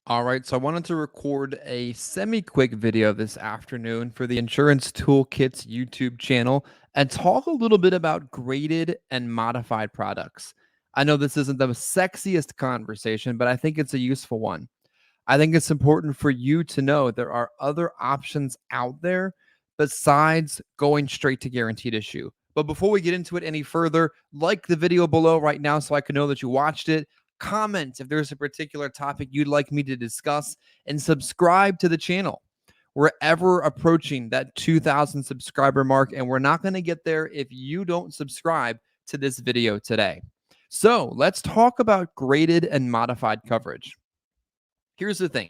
All right, so I wanted to record a semi-quick video this afternoon for the Insurance Toolkits YouTube channel and talk a little bit about graded and modified products. I know this isn't the sexiest conversation, but I think it's a useful one. I think it's important for you to know there are other options out there besides going straight to guaranteed issue. But before we get into it any further, like the video below right now so I can know that you watched it. Comment if there's a particular topic you'd like me to discuss, and subscribe to the channel. We're ever approaching that 2,000 subscriber mark, and we're not going to get there if you don't subscribe to this video today. So let's talk about graded and modified coverage. Here's the thing.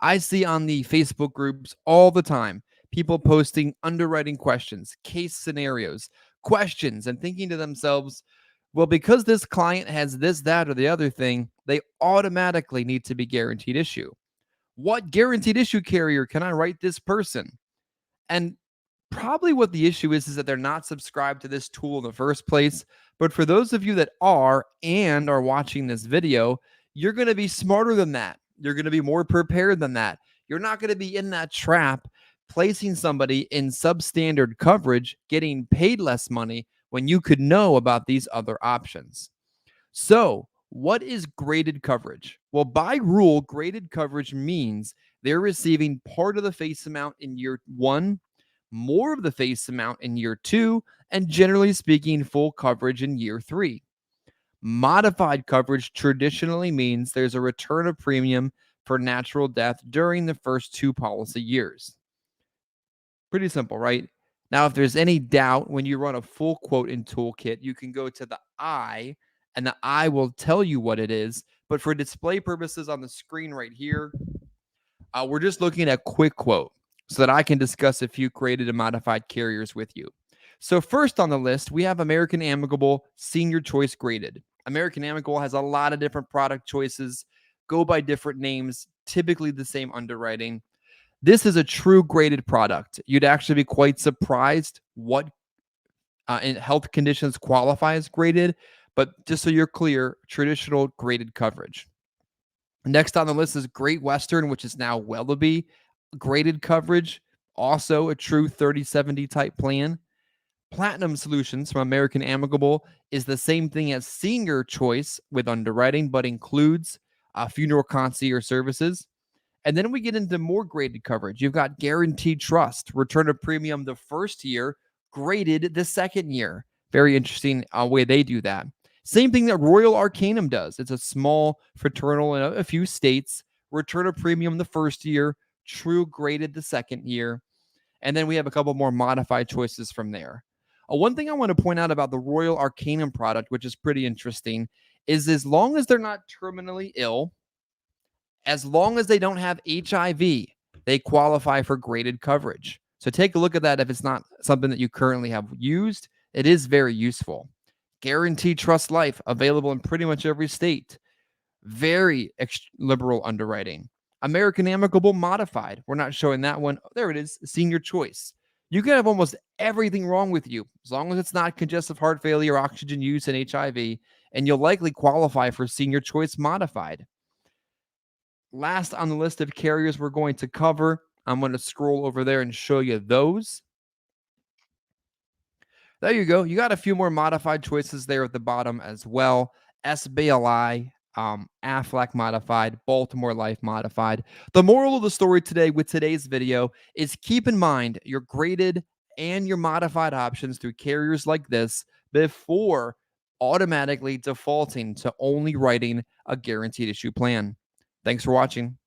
I see on the Facebook groups all the time people posting underwriting questions, case scenarios, questions, and thinking to themselves, well, because this client has this, that, or the other thing, they automatically need to be guaranteed issue. What guaranteed issue carrier can I write this person? And probably what the issue is that they're not subscribed to this tool in the first place. But for those of you that are and are watching this video, you're going to be smarter than that. You're going to be more prepared than that. You're not going to be in that trap placing somebody in substandard coverage, getting paid less money when you could know about these other options. So, what is graded coverage? Well, by rule, graded coverage means they're receiving part of the face amount in year one, more of the face amount in year two, and generally speaking, full coverage in year three. Modified coverage traditionally means there's a return of premium for natural death during the first two policy years. Pretty simple, right? Now, if there's any doubt when you run a full quote in Toolkit, you can go to the I, and the I will tell you what it is. But for display purposes on the screen right here, we're just looking at a quick quote so that I can discuss a few graded and modified carriers with you. So first on the list, we have American Amicable Senior Choice Graded. American Amicable has a lot of different product choices, go by different names, typically the same underwriting. This is a true graded product. You'd actually be quite surprised what in health conditions qualify as graded, but just so you're clear, traditional graded coverage. Next on the list is Great Western, which is now Wellaby graded coverage, also a true 30/70 type plan. Platinum Solutions from American Amicable is the same thing as Senior Choice with underwriting, but includes funeral concierge services. And then we get into more graded coverage. You've got Guaranteed Trust, return of premium the first year, graded the second year. Very interesting way they do that. Same thing that Royal Arcanum does. It's a small fraternal in a few states, return of premium the first year, true graded the second year. And then we have a couple more modified choices from there. One thing I want to point out about the Royal Arcanum product, which is pretty interesting, is as long as they're not terminally ill, as long as they don't have HIV, they qualify for graded coverage. So take a look at that if it's not something that you currently have used. It is very useful. Guaranteed Trust Life, available in pretty much every state. Very liberal underwriting. American Amicable Modified. We're not showing that one. There it is, Senior Choice. You can have almost everything wrong with you, as long as it's not congestive heart failure, oxygen use, and HIV, and you'll likely qualify for Senior Choice Modified. Last on the list of carriers we're going to cover, I'm going to scroll over there and show you those. There you go. You got a few more modified choices there at the bottom as well. SBLI, Aflac Modified, Baltimore Life Modified. The moral of the story today with today's video is keep in mind your graded and your modified options through carriers like this before automatically defaulting to only writing a guaranteed issue plan. Thanks for watching.